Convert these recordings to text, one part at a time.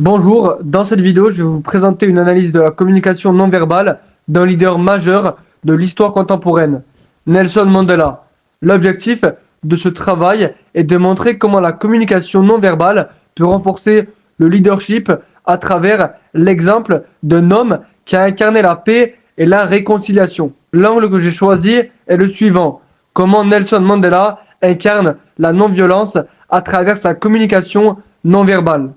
Bonjour, dans cette vidéo, je vais vous présenter une analyse de la communication non verbale d'un leader majeur de l'histoire contemporaine, Nelson Mandela. L'objectif de ce travail est de montrer comment la communication non verbale peut renforcer le leadership à travers l'exemple d'un homme qui a incarné la paix et la réconciliation. L'angle que j'ai choisi est le suivant: comment Nelson Mandela incarne la non-violence à travers sa communication non verbale.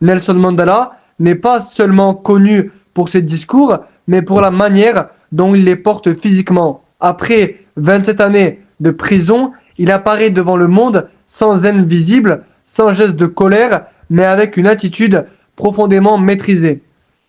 Nelson Mandela n'est pas seulement connu pour ses discours, mais pour la manière dont il les porte physiquement. Après 27 années de prison, il apparaît devant le monde sans haine visible, sans geste de colère, mais avec une attitude profondément maîtrisée.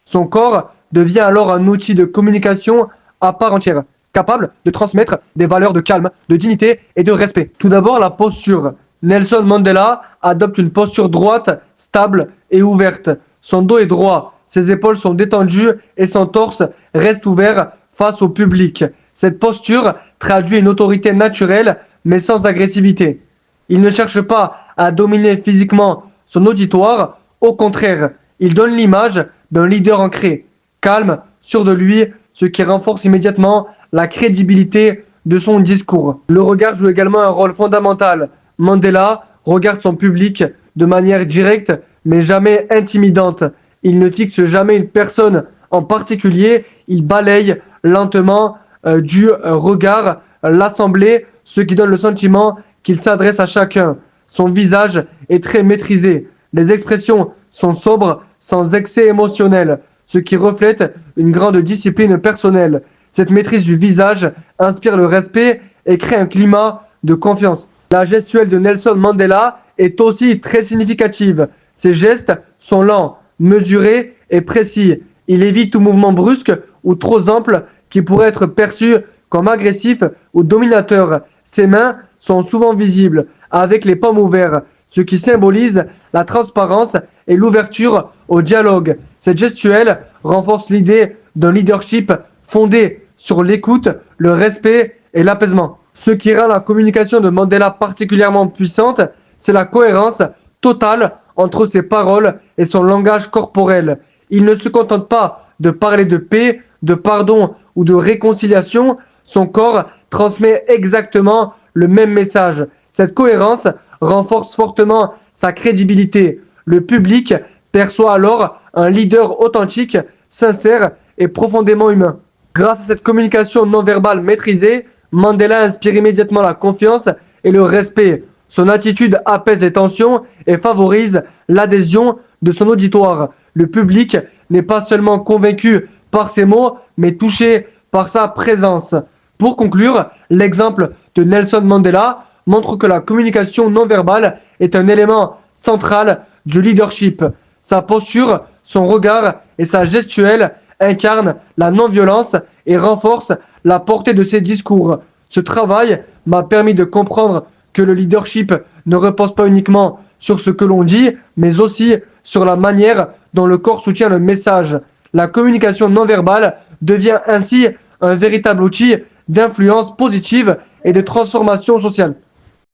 Son corps devient alors un outil de communication à part entière, capable de transmettre des valeurs de calme, de dignité et de respect. Tout d'abord, la posture. Nelson Mandela adopte une posture droite, stable et ouverte. Son dos est droit, ses épaules sont détendues et son torse reste ouvert face au public. Cette posture traduit une autorité naturelle mais sans agressivité. Il ne cherche pas à dominer physiquement son auditoire, au contraire, il donne l'image d'un leader ancré, calme, sûr de lui, ce qui renforce immédiatement la crédibilité de son discours. Le regard joue également un rôle fondamental. Mandela regarde son public de manière directe mais jamais intimidante. Il ne fixe jamais une personne en particulier, il balaye lentement du regard l'assemblée, ce qui donne le sentiment qu'il s'adresse à chacun. Son visage est très maîtrisé. Les expressions sont sobres, sans excès émotionnel, ce qui reflète une grande discipline personnelle. Cette maîtrise du visage inspire le respect et crée un climat de confiance. La gestuelle de Nelson Mandela est aussi très significative. Ses gestes sont lents, mesurés et précis. Il évite tout mouvement brusque ou trop ample qui pourrait être perçu comme agressif ou dominateur. Ses mains sont souvent visibles, avec les paumes ouvertes, ce qui symbolise la transparence et l'ouverture au dialogue. Cette gestuelle renforce l'idée d'un leadership fondé sur l'écoute, le respect et l'apaisement. Ce qui rend la communication de Mandela particulièrement puissante, c'est la cohérence totale entre ses paroles et son langage corporel. Il ne se contente pas de parler de paix, de pardon ou de réconciliation, son corps transmet exactement le même message. Cette cohérence renforce fortement sa crédibilité. Le public perçoit alors un leader authentique, sincère et profondément humain. Grâce à cette communication non verbale maîtrisée, Mandela inspire immédiatement la confiance et le respect. Son attitude apaise les tensions et favorise l'adhésion de son auditoire. Le public n'est pas seulement convaincu par ses mots, mais touché par sa présence. Pour conclure, l'exemple de Nelson Mandela montre que la communication non verbale est un élément central du leadership. Sa posture, son regard et sa gestuelle incarnent la non-violence et renforcent la portée de ses discours. Ce travail m'a permis de comprendre que le leadership ne repose pas uniquement sur ce que l'on dit, mais aussi sur la manière dont le corps soutient le message. La communication non verbale devient ainsi un véritable outil d'influence positive et de transformation sociale.